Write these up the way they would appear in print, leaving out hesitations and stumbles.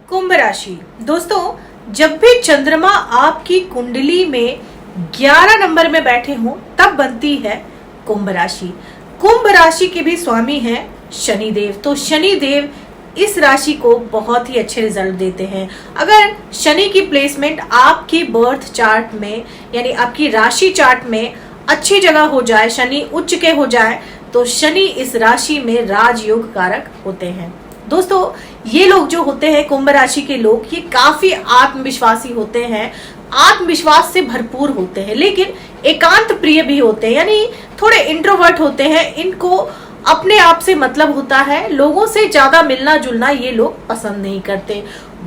कुंभ राशि। दोस्तों, जब भी चंद्रमा आपकी कुंडली में 11 नंबर में बैठे हों तब बनती है कुंभ राशि। कुंभ राशि के भी स्वामी हैं शनिदेव। तो शनिदेव इस राशि को बहुत ही अच्छे रिजल्ट देते हैं। अगर शनि की प्लेसमेंट आपकी बर्थ चार्ट में यानी आपकी राशि चार्ट में अच्छी जगह हो जाए, शनि उच्च के हो जाए, तो शनि इस राशि में राजयोग कारक होते हैं। दोस्तों, ये लोग जो होते हैं कुंभ राशि के लोग, ये काफी आत्मविश्वासी होते हैं, आत्मविश्वास से भरपूर होते हैं, लेकिन एकांत प्रिय भी होते हैं, यानी थोड़े इंट्रोवर्ट होते हैं। इनको अपने आप से मतलब होता है, लोगों से ज्यादा मिलना जुलना ये लोग पसंद नहीं करते।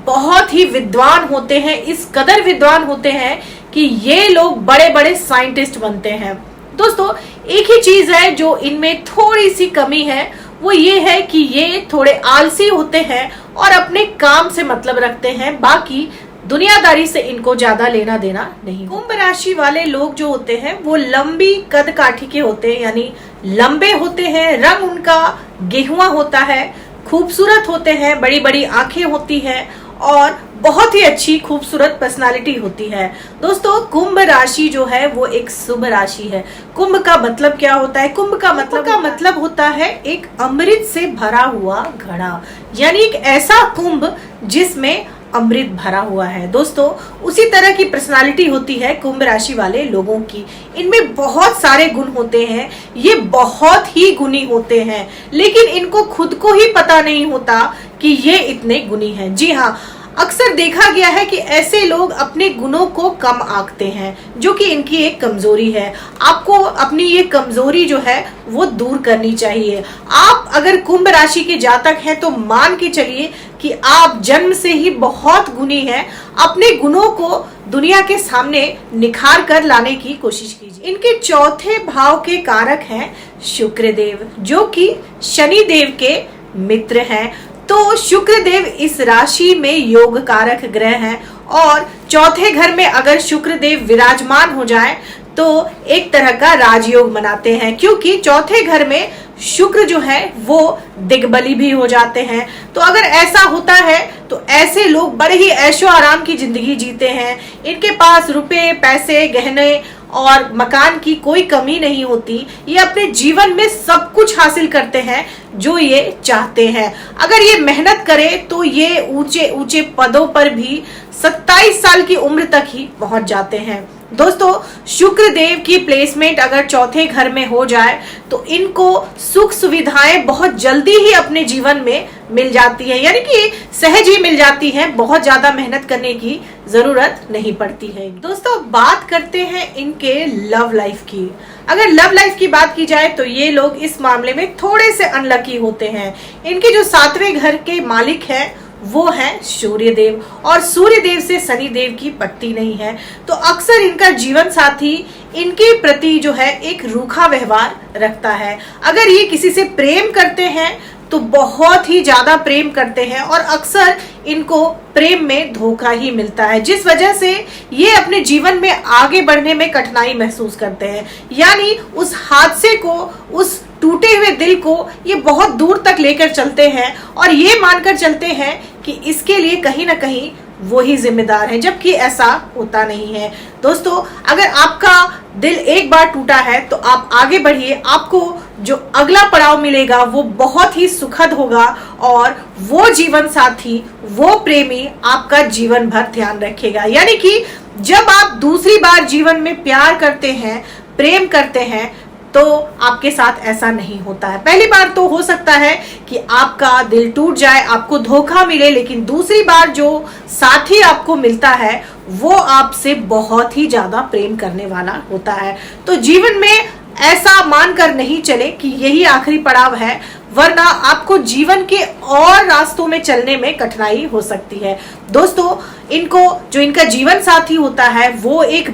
बहुत ही विद्वान होते हैं, इस कदर विद्वान होते हैं कि ये लोग बड़े बड़े साइंटिस्ट बनते हैं। दोस्तों, एक ही चीज है जो इनमें थोड़ी सी कमी है, वो ये है कि ये थोड़े आलसी होते हैं और अपने काम से मतलब रखते हैं, बाकी दुनियादारी से इनको ज्यादा लेना देना नहीं। कुंभ राशि वाले लोग जो होते हैं वो लंबी कद काठी के होते हैं, यानी लंबे होते हैं, रंग उनका गेहुआ होता है, खूबसूरत होते हैं, बड़ी बड़ी आंखें होती हैं और बहुत ही अच्छी खूबसूरत पर्सनालिटी होती है। दोस्तों, कुंभ राशि जो है वो एक शुभ राशि है। कुंभ का मतलब क्या होता है? कुंभ का मतलब होता है एक अमृत से भरा हुआ घड़ा, यानी एक ऐसा कुंभ जिसमें अमृत भरा हुआ है। दोस्तों, उसी तरह की पर्सनालिटी होती है कुंभ राशि वाले लोगों की। इनमें बहुत सारे गुण होते हैं, ये बहुत ही गुणी होते हैं, लेकिन इनको खुद को ही पता नहीं होता कि ये इतने गुणी हैं। जी हाँ, अक्सर देखा गया है कि ऐसे लोग अपने गुणों को कम आंकते हैं, जो कि इनकी एक कमजोरी है। आपको अपनी ये कमजोरी जो है वो दूर करनी चाहिए। आप अगर कुंभ राशि के जातक हैं तो मान के चलिए कि आप जन्म से ही बहुत गुणी हैं। अपने गुणों को दुनिया के सामने निखार कर लाने की कोशिश कीजिए। इनके चौथे भाव के कारक हैं शुक्रदेव, जो कि शनिदेव के मित्र हैं। तो शुक्रदेव इस राशि में योग कारक ग्रह हैं और चौथे घर में अगर शुक्रदेव विराजमान हो जाए तो एक तरह का राजयोग मनाते हैं, क्योंकि चौथे घर में शुक्र जो है वो दिग्बली भी हो जाते हैं। तो अगर ऐसा होता है तो ऐसे लोग बड़े ही ऐशो आराम की जिंदगी जीते हैं। इनके पास रुपए, पैसे, गहने और मकान की कोई कमी नहीं होती। ये अपने जीवन में सब कुछ हासिल करते हैं जो ये चाहते हैं। अगर ये मेहनत करे तो ये ऊंचे ऊंचे पदों पर भी 27 साल की उम्र तक ही पहुंच जाते हैं। दोस्तों, शुक्रदेव की प्लेसमेंट अगर चौथे घर में हो जाए तो इनको सुख सुविधाएं बहुत जल्दी ही अपने जीवन में मिल जाती है, यानी कि सहज ही मिल जाती है, बहुत ज्यादा मेहनत करने की जरूरत नहीं पड़ती है। दोस्तों, बात करते हैं इनके लव लाइफ की। अगर लव लाइफ की बात की जाए तो ये लोग इस मामले में थोड़े से अनलकी होते हैं। इनके जो 7वें घर के मालिक हैं वो है सूर्यदेव, और सूर्यदेव से शनिदेव की पटती नहीं है। तो अक्सर इनका जीवन साथी इनके प्रति जो है एक रूखा व्यवहार रखता है। अगर ये किसी से प्रेम करते हैं तो बहुत ही ज्यादा प्रेम करते हैं और अक्सर इनको प्रेम में धोखा ही मिलता है, जिस वजह से ये अपने जीवन में आगे बढ़ने में कठिनाई महसूस करते हैं। यानी उस हादसे को, उस टूटे हुए दिल को ये बहुत दूर तक लेकर चलते हैं और ये मानकर चलते हैं कि इसके लिए कहीं ना कहीं वो ही जिम्मेदार है, जबकि ऐसा होता नहीं है। दोस्तों, अगर आपका दिल एक बार टूटा है तो आप आगे बढ़िए, आपको जो अगला पड़ाव मिलेगा वो बहुत ही सुखद होगा और वो जीवन साथी, वो प्रेमी आपका जीवन भर ध्यान रखेगा। यानी कि जब आप दूसरी बार जीवन में प्यार करते हैं, प्रेम करते हैं, तो आपके साथ ऐसा नहीं होता है। पहली बार तो हो सकता है कि आपका दिल टूट जाए, आपको धोखा मिले, लेकिन दूसरी बार जो साथी आपको मिलता है वो आपसे बहुत ही ज्यादा प्रेम करने वाला होता है। तो जीवन में ऐसा मानकर नहीं चले कि यही आखिरी पड़ाव है, वरना आपको जीवन के और रास्तों में चलने में कठिनाई हो सकती है। दोस्तों, इनको जो इनका जीवन साथी होता है वो एक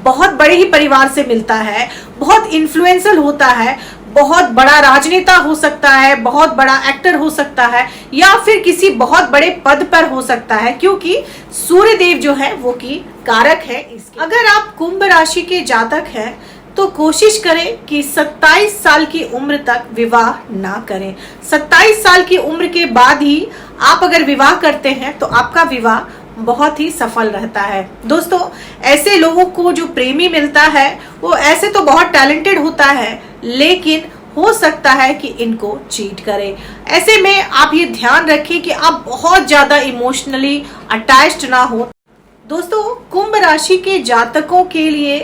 बहुत बड़े ही परिवार से मिलता है, बहुत इन्फ्लुएंशियल होता है, बहुत बड़ा राजनेता हो सकता है, बहुत बड़ा एक्टर हो सकता है, या फिर किसी बहुत बड़े पद पर हो सकता है, क्योंकि सूर्यदेव जो है वो की कारक है इसके। अगर आप कुंभ राशि के जातक हैं तो कोशिश करें कि 27 साल की उम्र तक विवाह ना करें। 27 साल की उम्र के बाद ही आप अगर विवाह करते हैं तो आपका विवाह बहुत ही सफल रहता है। दोस्तों, ऐसे लोगों को जो प्रेमी मिलता है वो ऐसे तो बहुत टैलेंटेड होता है, लेकिन हो सकता है कि इनको चीट करे। ऐसे में आप ये ध्यान रखें कि आप बहुत ज्यादा इमोशनली अटैच्ड ना हो। दोस्तों, कुंभ राशि के जातकों के लिए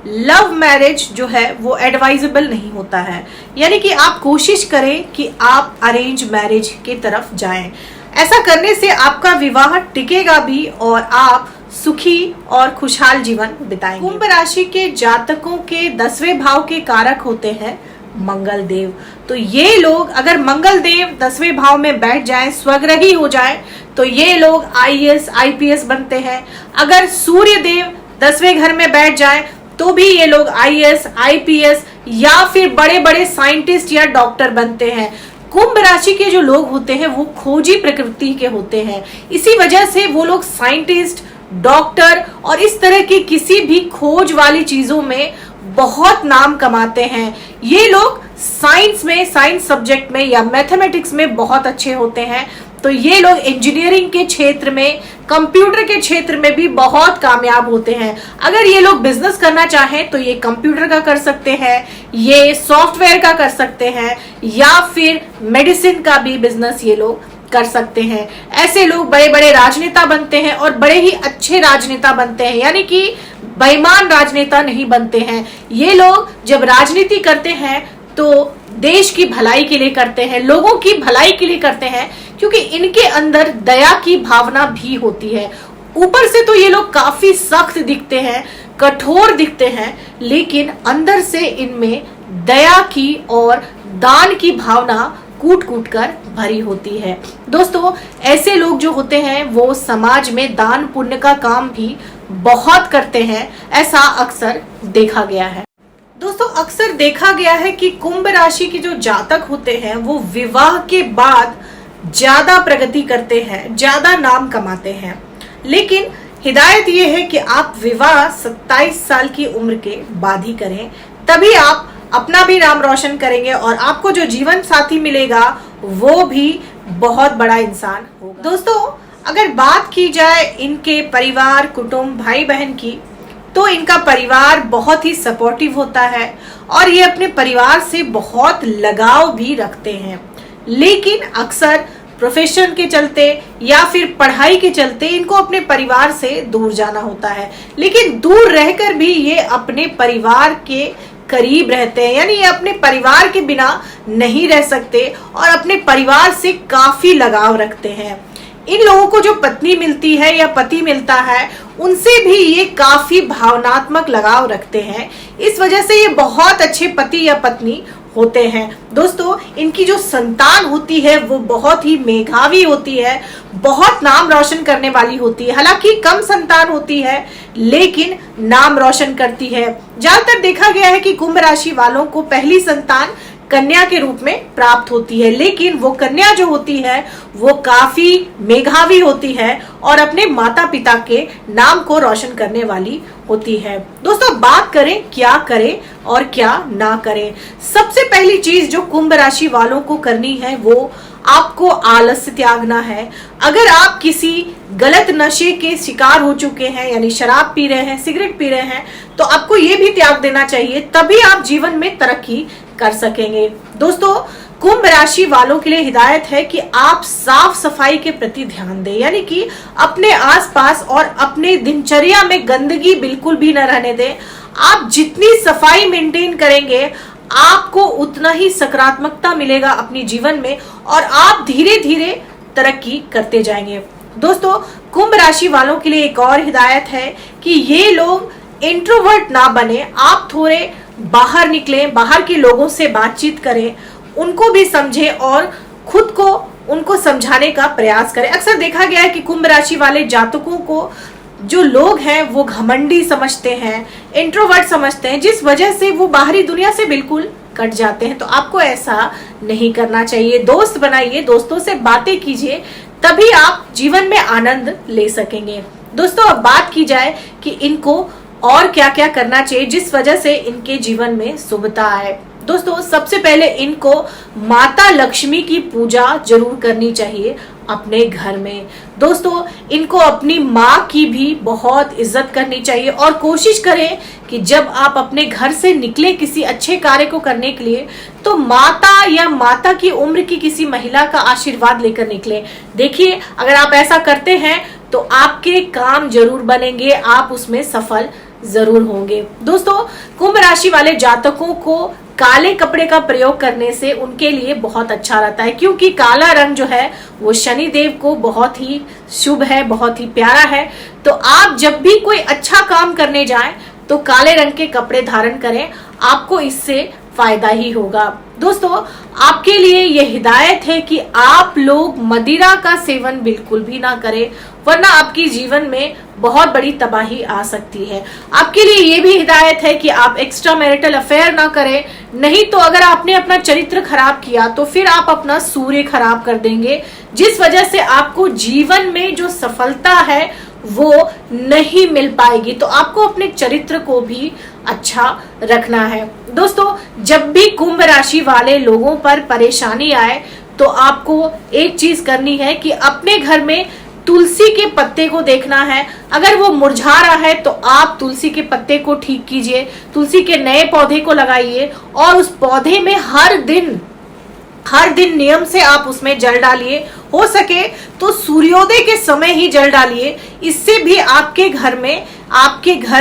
लव मैरिज जो है वो एडवाइजेबल नहीं होता है, यानी कि आप कोशिश करें कि आप अरेंज मैरिज की तरफ जाएं। ऐसा करने से आपका विवाह टिकेगा भी और आप सुखी और खुशहाल जीवन बिताएंगे। कुंभ राशि के जातकों के 10वें भाव के कारक होते हैं मंगल देव। तो ये लोग अगर मंगल देव 10वें भाव में बैठ जाएं, स्वग्रही हो जाएं, तो ये लोग आईएएस आईपीएस बनते हैं। अगर सूर्य देव 10वें घर में बैठ जाएं तो भी ये लोग आईएएस आईपीएस या फिर बड़े बड़े साइंटिस्ट या डॉक्टर बनते हैं। कुंभ राशि के जो लोग होते हैं वो खोजी प्रकृति के होते हैं, इसी वजह से वो लोग साइंटिस्ट, डॉक्टर और इस तरह की किसी भी खोज वाली चीजों में बहुत नाम कमाते हैं। ये लोग साइंस में, साइंस सब्जेक्ट में या मैथमेटिक्स में बहुत अच्छे होते हैं। तो ये लोग इंजीनियरिंग के क्षेत्र में, कंप्यूटर के क्षेत्र में भी बहुत कामयाब होते हैं। अगर ये लोग बिजनेस करना चाहें तो ये कंप्यूटर का कर सकते हैं, ये सॉफ्टवेयर का कर सकते हैं या फिर मेडिसिन का भी बिजनेस ये लोग कर सकते हैं। ऐसे लोग बड़े बड़े राजनेता बनते हैं और बड़े ही अच्छे राजनेता बनते हैं, यानी कि बेईमान राजनेता नहीं बनते हैं। ये लोग जब राजनीति करते हैं तो देश की भलाई के लिए करते हैं, लोगों की भलाई के लिए करते हैं, क्योंकि इनके अंदर दया की भावना भी होती है। ऊपर से तो ये लोग काफी सख्त दिखते हैं, कठोर दिखते हैं, लेकिन अंदर से इनमें दया की और दान की भावना कूट कूट कर भरी होती है। दोस्तों, ऐसे लोग जो होते हैं वो समाज में दान पुण्य का काम भी बहुत करते हैं, ऐसा अक्सर देखा गया है। दोस्तों, अक्सर देखा गया है कि कुंभ राशि के जो जातक होते हैं वो विवाह के बाद ज्यादा प्रगति करते हैं, ज्यादा नाम कमाते हैं। लेकिन हिदायत ये है कि आप विवाह 27 साल की उम्र के बाद ही करें, तभी आप अपना भी नाम रोशन करेंगे और आपको जो जीवन साथी मिलेगा वो भी बहुत बड़ा इंसान होगा। दोस्तों, अगर बात की जाए इनके परिवार, कुटुंब, भाई बहन की, तो इनका परिवार बहुत ही सपोर्टिव होता है और ये अपने परिवार से बहुत लगाव भी रखते हैं। लेकिन अक्सर प्रोफेशन के चलते या फिर पढ़ाई के चलते इनको अपने परिवार से दूर जाना होता है, लेकिन दूर रहकर भी ये अपने परिवार के करीब रहते हैं, यानी ये अपने परिवार के बिना नहीं रह सकते और अपने परिवार से काफी लगाव रखते हैं। इन लोगों को जो पत्नी मिलती है या पति मिलता है उनसे भी ये काफी भावनात्मक लगाव रखते हैं, इस वजह से ये बहुत अच्छे पति या पत्नी होते हैं। दोस्तों, इनकी जो संतान होती है वो बहुत ही मेधावी होती है, बहुत नाम रोशन करने वाली होती है। हालांकि कम संतान होती है लेकिन नाम रोशन करती है। ज्यादातर देखा गया है कि कुंभ राशि वालों को पहली संतान कन्या के रूप में प्राप्त होती है, लेकिन वो कन्या जो होती है वो काफी मेधावी होती है और अपने माता पिता के नाम को रोशन करने वाली होती है। दोस्तों, बात करें क्या करें और क्या ना करें। सबसे पहली चीज जो कुंभ राशि वालों को करनी है वो आपको आलस्य त्यागना है। अगर आप किसी गलत नशे के शिकार हो चुके हैं, यानी शराब पी रहे हैं, सिगरेट पी रहे हैं, तो आपको ये भी त्याग देना चाहिए, तभी आप जीवन में तरक्की कर सकेंगे। दोस्तों, कुंभ राशि वालों के लिए हिदायत है कि आप साफ सफाई के प्रति ध्यान दें, यानी कि अपने आसपास और अपने दिनचर्या में गंदगी बिल्कुल भी न रहने दें। आप जितनी सफाई मेंटेन करेंगे आपको उतना ही सकारात्मकता मिलेगा अपने जीवन में और आप धीरे धीरे तरक्की करते जाएंगे। दोस्तों, कुंभ राशि वालों के लिए एक और हिदायत है कि ये लोग इंट्रोवर्ट ना बने, आप थोड़े बाहर निकलें, बाहर के लोगों से बातचीत करें, उनको भी समझें और खुद को उनको समझाने का प्रयास करें। अक्सर देखा गया है कि कुंभ राशि वाले जातकों को जो लोग हैं वो घमंडी समझते हैं, इंट्रोवर्ट समझते हैं, जिस वजह से वो बाहरी दुनिया से बिल्कुल कट जाते हैं। तो आपको ऐसा नहीं करना चाहिए। दोस्त बनाइए, दोस्तों से बातें कीजिए, तभी आप जीवन में आनंद ले सकेंगे। दोस्तों, अब बात की जाए कि इनको और क्या क्या करना चाहिए जिस वजह से इनके जीवन में शुभता आए। दोस्तों सबसे पहले इनको माता लक्ष्मी की पूजा जरूर करनी चाहिए अपने घर में। दोस्तों इनको अपनी माँ की भी बहुत इज्जत करनी चाहिए और कोशिश करें कि जब आप अपने घर से निकले किसी अच्छे कार्य को करने के लिए तो माता या माता की उम्र की किसी महिला का आशीर्वाद लेकर निकले। देखिए अगर आप ऐसा करते हैं तो आपके काम जरूर बनेंगे, आप उसमें सफल जरूर होंगे। दोस्तों कुंभ राशि वाले जातकों को काले कपड़े का प्रयोग करने से उनके लिए बहुत अच्छा रहता है, क्योंकि काला रंग जो है वो शनि देव को बहुत ही शुभ है, बहुत ही प्यारा है। तो आप जब भी कोई अच्छा काम करने जाएं तो काले रंग के कपड़े धारण करें, आपको इससे फायदा ही होगा। दोस्तों आपके लिए यह हिदायत है कि आप लोग मदिरा का सेवन बिल्कुल भी ना करें, वरना आपकी जीवन में बहुत बड़ी तबाही आ सकती है। आपके लिए ये भी हिदायत है कि आप एक्स्ट्रा मैरिटल अफेयर ना करें, नहीं तो अगर आपने अपना चरित्र खराब किया तो फिर आप अपना सूर्य खराब कर देंगे, जिस वजह से आपको जीवन में जो सफलता है वो नहीं मिल पाएगी। तो आपको अपने चरित्र को भी अच्छा रखना है। दोस्तों जब भी कुंभ राशि वाले लोगों पर परेशानी आए तो आपको एक चीज करनी है कि अपने घर में तुलसी के पत्ते को देखना है। अगर वो मुरझा रहा है तो आप तुलसी के पत्ते को ठीक कीजिए, तुलसी के नए पौधे को लगाइए और उस पौधे में हर दिन नियम से आप उसमें जल डालिए। हो सके तो सूर्योदय के समय ही जल डालिए, इससे भी आपके घर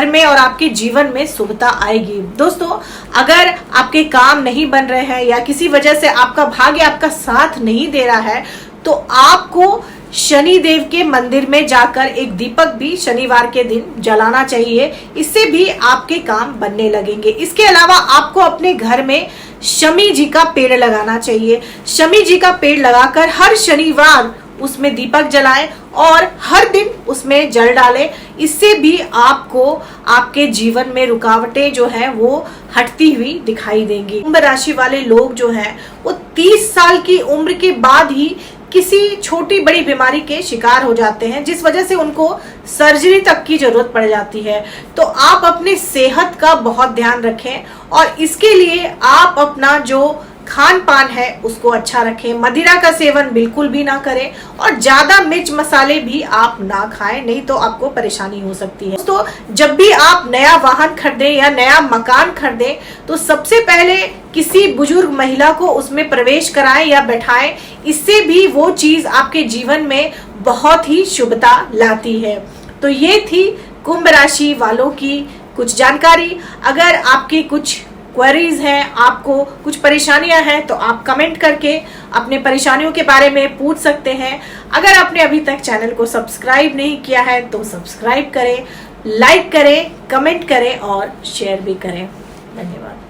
में और आपके जीवन में शुभता आएगी। दोस्तों अगर आपके काम नहीं बन रहे हैं या किसी वजह से आपका भाग्य आपका साथ नहीं दे रहा है तो आपको शनि देव के मंदिर में जाकर एक दीपक भी शनिवार के दिन जलाना चाहिए, इससे भी आपके काम बनने लगेंगे। इसके अलावा आपको अपने घर में शमी जी का पेड़ लगाना चाहिए। शमी जी का पेड़ लगाकर हर शनिवार उसमें दीपक जलाएं और हर दिन उसमें जल डालें, इससे भी आपको आपके जीवन में रुकावटें जो है वो हटती हुई दिखाई देंगी। कुंभ राशि वाले लोग जो हैं वो 30 साल की उम्र के बाद ही किसी छोटी बड़ी बीमारी के शिकार हो जाते हैं, जिस वजह से उनको सर्जरी तक की जरूरत पड़ जाती है। तो आप अपनी सेहत का बहुत ध्यान रखें और इसके लिए आप अपना जो खान पान है उसको अच्छा रखें। मदिरा का सेवन बिल्कुल भी ना करें और ज्यादा मिर्च मसाले भी आप ना खाएं, नहीं तो आपको परेशानी हो सकती है। तो जब भी आप नया वाहन खरीदें या नया मकान खरीदें तो सबसे पहले किसी बुजुर्ग महिला को उसमें प्रवेश कराएं या बैठाएं, इससे भी वो चीज आपके जीवन में बहुत ही शुभता लाती है। तो ये थी कुंभ राशि वालों की कुछ जानकारी। अगर आपकी कुछ क्वेरीज हैं, आपको कुछ परेशानियां हैं तो आप कमेंट करके अपने परेशानियों के बारे में पूछ सकते हैं। अगर आपने अभी तक चैनल को सब्सक्राइब नहीं किया है तो सब्सक्राइब करें, लाइक करें, कमेंट करें और शेयर भी करें। धन्यवाद।